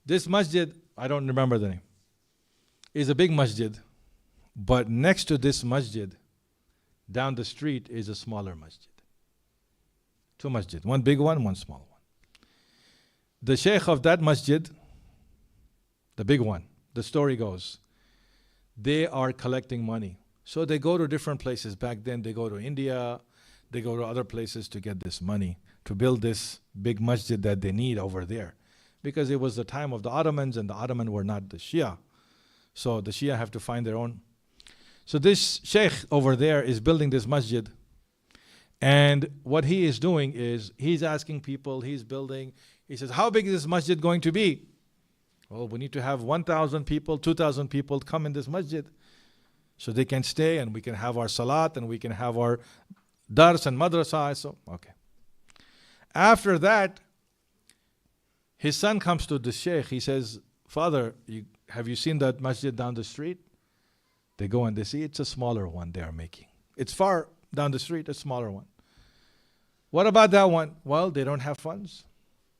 This masjid, I don't remember the name, is a big masjid, but next to this masjid, down the street, is a smaller masjid. Two masjid, one big one, one small one. The sheikh of that masjid, the big one, the story goes, they are collecting money. So they go to different places. Back then they go to India, they go to other places to get this money, to build this big masjid that they need over there. Because it was the time of the Ottomans, and the Ottoman were not the Shia. So the Shia have to find their own. So this sheikh over there is building this masjid. And what he is doing is, he's asking people, he's building. He says, how big is this masjid going to be? Well, we need to have 1,000 people, 2,000 people come in this masjid, so they can stay and we can have our salat and we can have our dars and madrasa. So, okay. After that, his son comes to the sheikh. He says, Father, have you seen that masjid down the street? They go and they see it's a smaller one they are making. It's far down the street, a smaller one. What about that one? Well, they don't have funds.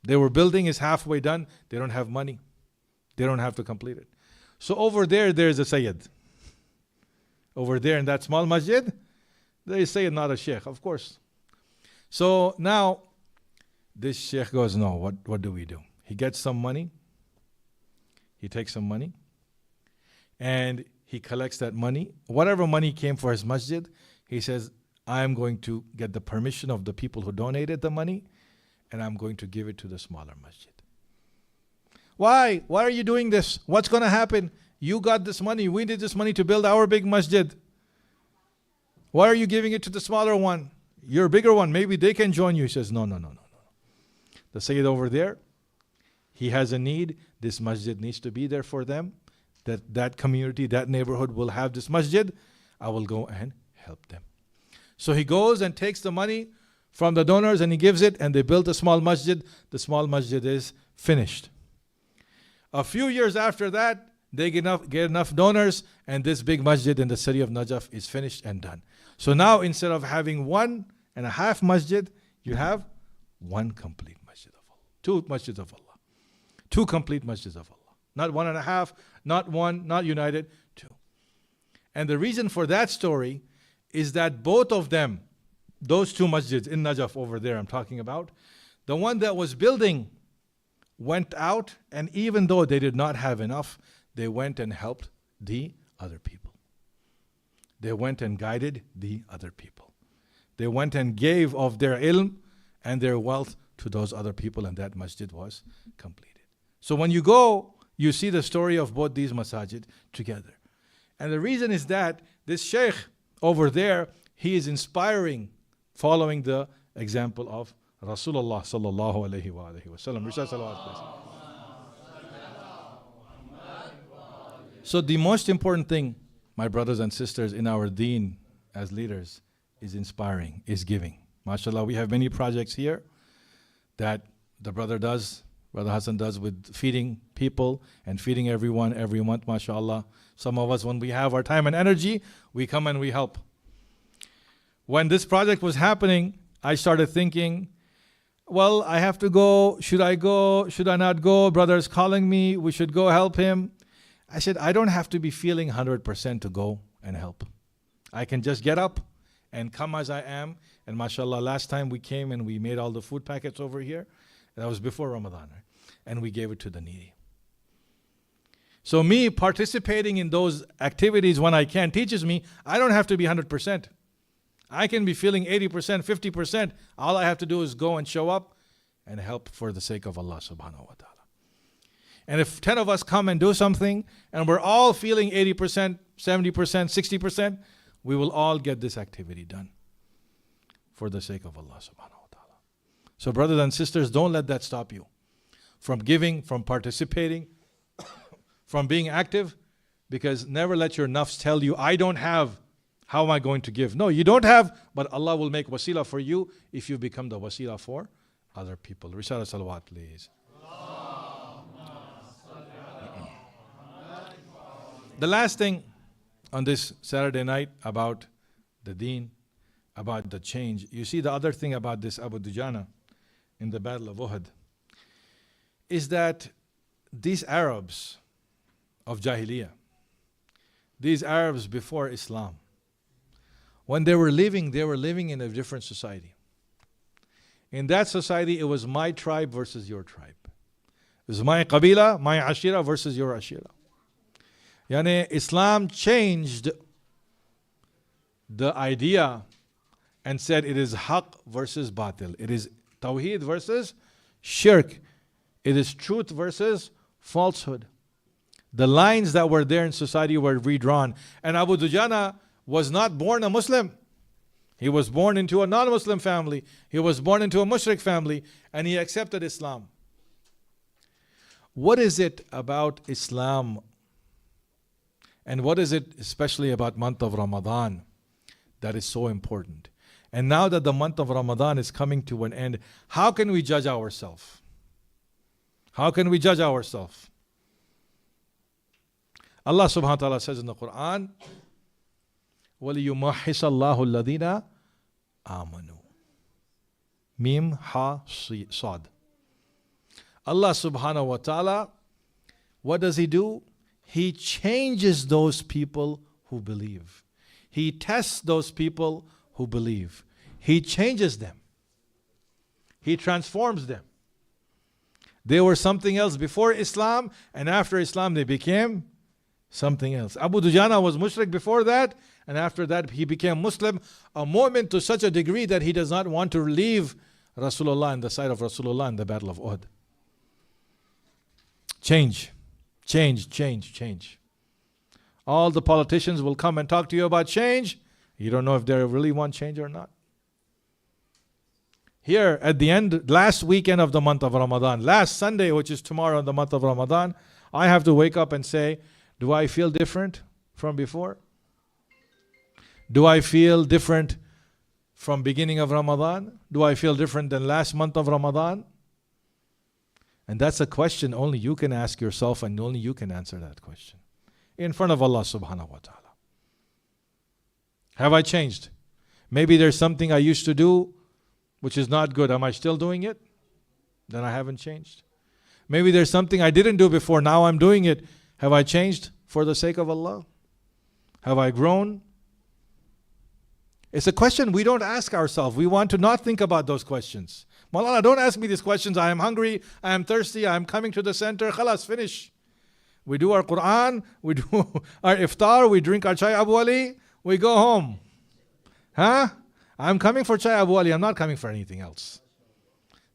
They were building, is halfway done. They don't have money. They don't have to complete it. So over there's a Sayyid. Over there in that small masjid, there is Sayyid, not a sheikh, of course. So now, this sheikh goes, no, what do we do? He gets some money. He takes some money. And he collects that money. Whatever money came for his masjid, he says, I am going to get the permission of the people who donated the money, and I'm going to give it to the smaller masjid. Why? Why are you doing this? What's going to happen? You got this money. We need this money to build our big masjid. Why are you giving it to the smaller one? Your bigger one, maybe they can join you. He says, no. The Sayyid over there, he has a need. This masjid needs to be there for them. That community, that neighborhood will have this masjid. I will go and help them. So he goes and takes the money from the donors and he gives it, and they build a small masjid. The small masjid is finished. A few years after that, they get enough donors, and this big masjid in the city of Najaf is finished and done. So now, instead of having 1.5 masjid, you have one complete masjid of Allah. Two masjids of Allah. Two complete masjids of Allah. Not 1.5, not one, not united, two. And the reason for that story is that both of them, those two masjids in Najaf over there I'm talking about, the one that was building went out, and even though they did not have enough, they went and helped the other people. They went and guided the other people. They went and gave of their ilm and their wealth to those other people, and that masjid was completed. So when you go, you see the story of both these masajid together. And the reason is that this sheikh over there, he is inspiring, following the example of Rasulullah sallallahu alayhi wa sallam. Rishalat Salawat, please. So the most important thing, my brothers and sisters, in our deen as leaders is inspiring, is giving. MashaAllah, we have many projects here that the brother does Brother Hassan does with feeding people and feeding everyone every month, mashallah. Some of us, when we have our time and energy, we come and we help. When this project was happening, I started thinking, well, I have to go. Should I go? Should I not go? Brother's calling me. We should go help him. I said, I don't have to be feeling 100% to go and help. I can just get up and come as I am. And mashallah, last time we came and we made all the food packets over here. That was before Ramadan, right? And we gave it to the needy. So me participating in those activities when I can teaches me I don't have to be 100%. I can be feeling 80%, 50%. All I have to do is go and show up and help for the sake of Allah subhanahu wa ta'ala. And if 10 of us come and do something and we're all feeling 80%, 70%, 60%, we will all get this activity done for the sake of Allah subhanahu wa ta'ala. So brothers and sisters, don't let that stop you from giving, from participating, from being active, because never let your nafs tell you, I don't have, how am I going to give? No, you don't have, but Allah will make wasila for you if you become the wasila for other people. Risala salawat, please. The last thing on this Saturday night about the deen, about the change. You see, the other thing about this Abu Dujana in the Battle of Uhud is that these Arabs of Jahiliyyah, these Arabs before Islam, when they were living in a different society. In that society, it was my tribe versus your tribe. It was my qabila, my ashira versus your ashira. Yani Islam changed the idea and said it is haqq versus batil. It is tawheed versus shirk. It is truth versus falsehood. The lines that were there in society were redrawn. And Abu Dujana was not born a Muslim. He was born into a non-Muslim family. He was born into a mushrik family, and he accepted Islam. What is it about Islam, and what is it especially about month of Ramadan that is so important? And now that the month of Ramadan is coming to an end, how can we judge ourselves? How can we judge ourselves? Allah subhanahu wa ta'ala says in the Quran, وَلِيُمَحِّصَ اللَّهُ الَّذِينَ آمَنُوا. Mim, Ha, Sad. Allah subhanahu wa ta'ala, what does He do? He changes those people who believe. He tests those people who believe. He changes them. He transforms them. They were something else before Islam, and after Islam they became something else. Abu Dujana was mushrik before that, and after that he became Muslim, a mu'min to such a degree that he does not want to leave Rasulullah in the side of Rasulullah in the Battle of Uhud. Change. Change, change, change. All the politicians will come and talk to you about change. You don't know if they really want change or not. Here at the end, last weekend of the month of Ramadan, last Sunday, which is tomorrow in the month of Ramadan, I have to wake up and say, do I feel different from before? Do I feel different from beginning of Ramadan? Do I feel different than last month of Ramadan? And that's a question only you can ask yourself, and only you can answer that question in front of Allah subhanahu wa ta'ala. Have I changed? Maybe there's something I used to do which is not good. Am I still doing it? Then I haven't changed. Maybe there's something I didn't do before, now I'm doing it. Have I changed for the sake of Allah? Have I grown? It's a question we don't ask ourselves. We want to not think about those questions. Maulana, don't ask me these questions. I am hungry, I am thirsty, I am coming to the center. Khalas, finish. We do our Quran, we do our iftar, we drink our chai Abu Ali, we go home. Huh? I'm coming for chai Abu Ali, I'm not coming for anything else.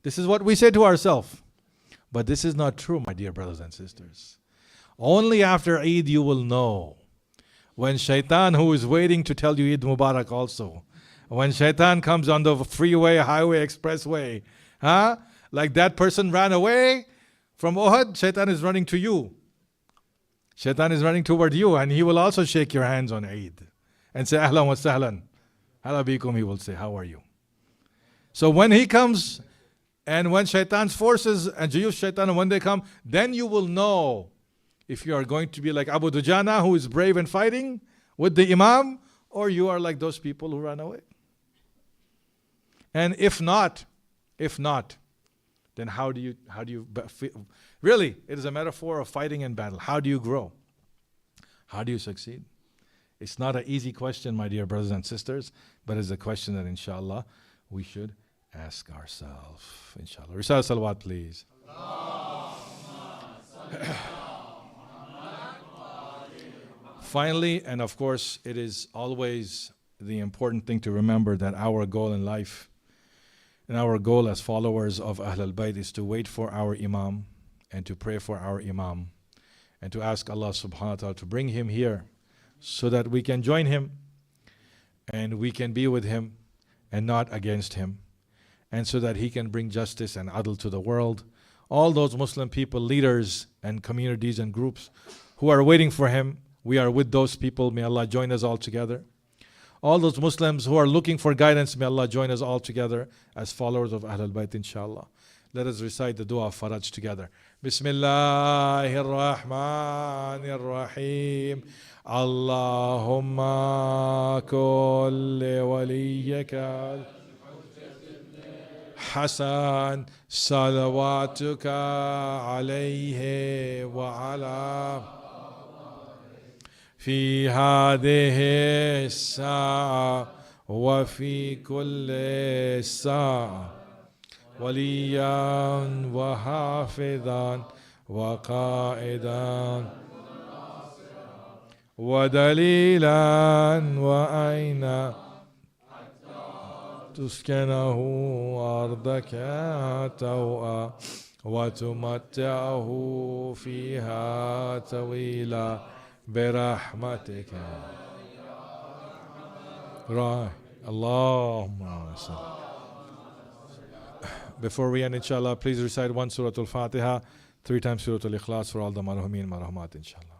This is what we say to ourselves. But this is not true, my dear brothers and sisters. Only after Eid you will know. When shaitan, who is waiting to tell you Eid Mubarak also, when shaitan comes on the freeway, highway, expressway, like that person ran away from Uhud, shaitan is running to you. Shaitan is running toward you, and he will also shake your hands on Eid and say, Ahlan wa sahlan. Hala bikum, he will say, how are you? So when he comes And when shaitan's forces and Juyush shaitan, when they come, then you will know if you are going to be like Abu Dujana, who is brave and fighting with the Imam, or you are like those people who ran away. And if not, then how do you really, it is a metaphor of fighting and battle. How do you grow? How do you succeed? It's not an easy question, my dear brothers and sisters, but it's a question that inshallah we should ask ourselves. Inshallah. Risal salawat, please. Finally, and of course, it is always the important thing to remember that our goal in life and our goal as followers of Ahlul Bayt is to wait for our Imam and to pray for our Imam and to ask Allah subhanahu wa ta'ala to bring him here so that we can join him and we can be with him and not against him, and so that he can bring justice and adl to the world. All those Muslim people, leaders and communities and groups who are waiting for him, we are with those people. May Allah join us all together. All those Muslims who are looking for guidance, may Allah join us all together as followers of Ahlul Bayt, inshallah. Let us recite the dua of Faraj together. Bismillahir Rahmanir Rahim. Allahumma kulli waliyyaka Hasan salawatuka alayhi wa ala في هذه الساعة وفي كل ساعة وليا وحافظا وقائدا ودليلا وأين تسكنه أرضك توأ وتمتعه فيها طويلا برحمتك Allahumma salli. Before we end, inshallah, please recite one Surah Al-Fatiha, 3 times Surah Al-Ikhlas for all the marhumin marhumat, inshallah.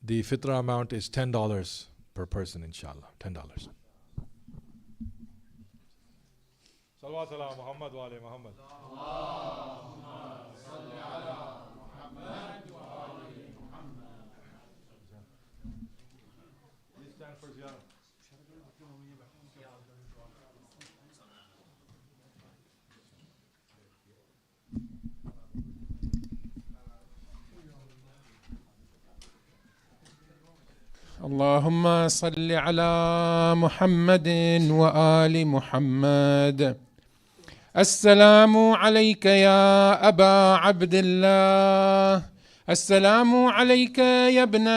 The fitra amount is $10 per person, inshallah. $10. Salawat ala Muhammad wa ali Muhammad. Please stand for ziyarah. اللهم صل على محمد وآل محمد. السلام عليك يا أبا عبد الله، السلام عليك يا ابن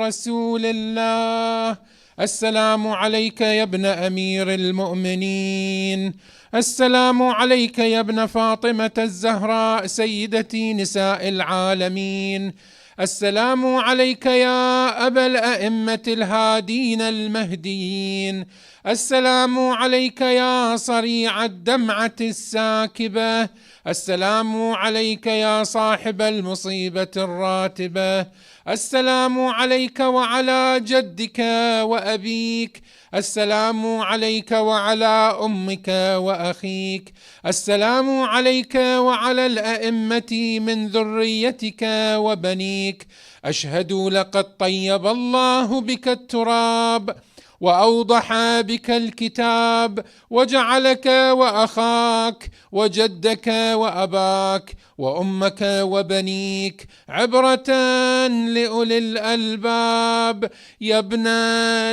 رسول الله، السلام عليك يا ابن أمير المؤمنين، السلام عليك يا ابن فاطمة الزهراء سيدة نساء العالمين، السلام عليك يا أبا الأئمة الهادين المهديين، السلام عليك يا صريع الدمعة الساكبة، السلام عليك يا صاحب المصيبة الراتبة، السلام عليك وعلى جدك وأبيك، السلام عليك وعلى أمك وأخيك، السلام عليك وعلى الأئمة من ذريتك وبنيك. أشهد لقد طيب الله بك التراب وأوضح بك الكتاب وجعلك وأخاك وجدك وأباك وأمك وبنيك عبرة لأولي الألباب. يا ابن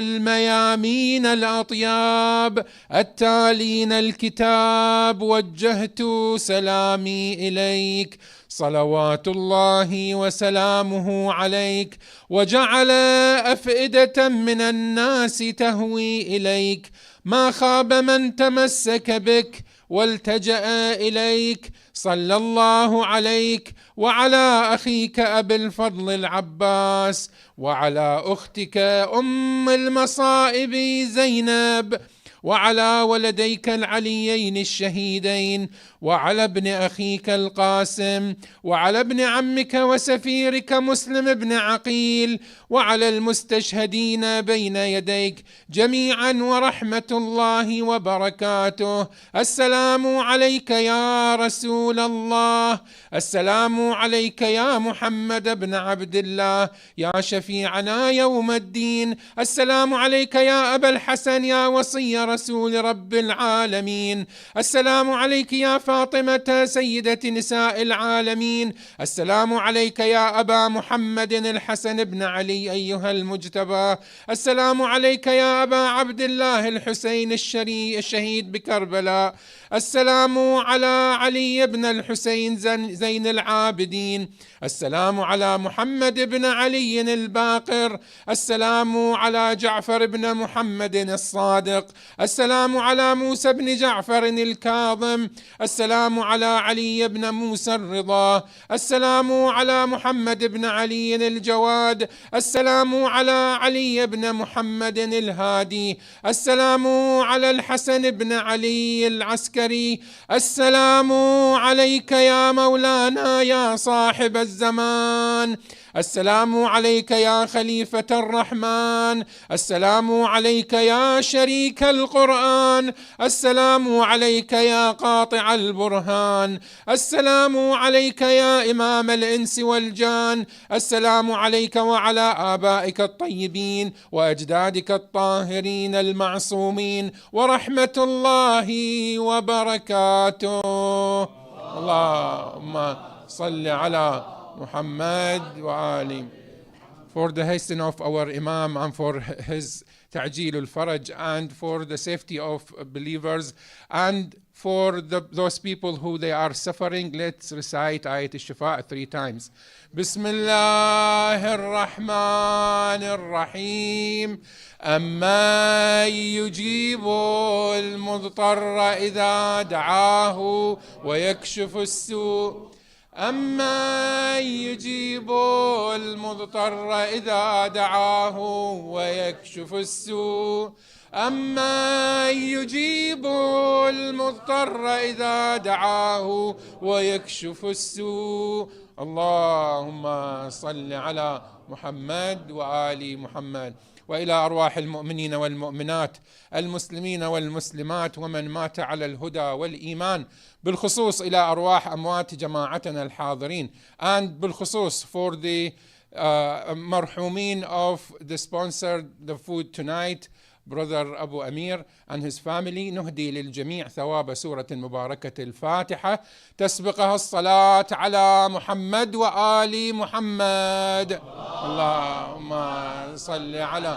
الميامين الأطياب التالين الكتاب وجهت سلامي إليك، صلوات الله وسلامه عليك، وجعل أفئدة من الناس تهوي إليك. ما خاب من تمسك بك والتجأ إليك، صلى الله عليك وعلى أخيك أبي الفضل العباس، وعلى أختك أم المصائب زينب، وعلى ولديك العليين الشهيدين، وعلى ابن أخيك القاسم، وعلى ابن عمك وسفيرك مسلم بن عقيل، وعلى المستشهدين بين يديك جميعا، ورحمة الله وبركاته. السلام عليك يا رسول الله، السلام عليك يا محمد بن عبد الله يا شفيعنا يوم الدين، السلام عليك يا أبا الحسن يا وصي رسول رب العالمين، السلام عليك يا فاطمة سيدة نساء العالمين، السلام عليك يا أبا محمد الحسن بن علي أيها المجتبى، السلام عليك يا أبا عبد الله الحسين الشهيد بكربلاء، السلام على علي بن الحسين زين العابدين، السلام على محمد بن علي الباقر، السلام على جعفر بن محمد الصادق، السلام على موسى بن جعفر الكاظم، السلام على علي بن موسى الرضا، السلام على محمد بن علي الجواد، السلام على علي بن محمد الهادي، السلام على الحسن بن علي العسكري، السلام عليك يا مولانا يا صاحب الزمان، السلام عليك يا خليفة الرحمن، السلام عليك يا شريك القرآن، السلام عليك يا قاطع البرهان، السلام عليك يا إمام الإنس والجان، السلام عليك وعلى آبائك الطيبين وأجدادك الطاهرين المعصومين، ورحمة الله وبركاته. اللهم صل على Muhammad wa Ali. For the hastening of our Imam and for his ta'jeel al-faraj and for the safety of believers and for those people who they are suffering, let's recite Ayat al-Shifa 3 times. Bismillah ar-Rahman ar-Rahim. أَمَّن يُجِيبُ الْمُضْطَرَّ إِذَا دَعَاهُ وَيَكْشِفُ السُّوءَ أَمَّن يُجِيبُ الْمُضْطَرَّ إِذَا دَعَاهُ وَيَكْشِفُ السُّوءَ أَمَّن يُجِيبُ الْمُضْطَرَّ إِذَا دَعَاهُ وَيَكْشِفُ السُّوءَ. اللهم صل على محمد وآل محمد. وإلى أرواح المؤمنين والمؤمنات المسلمين والمسلمات ومن مات على الهدى والإيمان، بالخصوص إلى أرواح أموات جماعتنا الحاضرين and بالخصوص for the مرحومين of the sponsored the food tonight, Brother Abu Amir and his family. نهدي للجميع ثواب سورة المباركة الفاتحة تسبقها الصلاة على محمد وآل محمد. اللهم صل على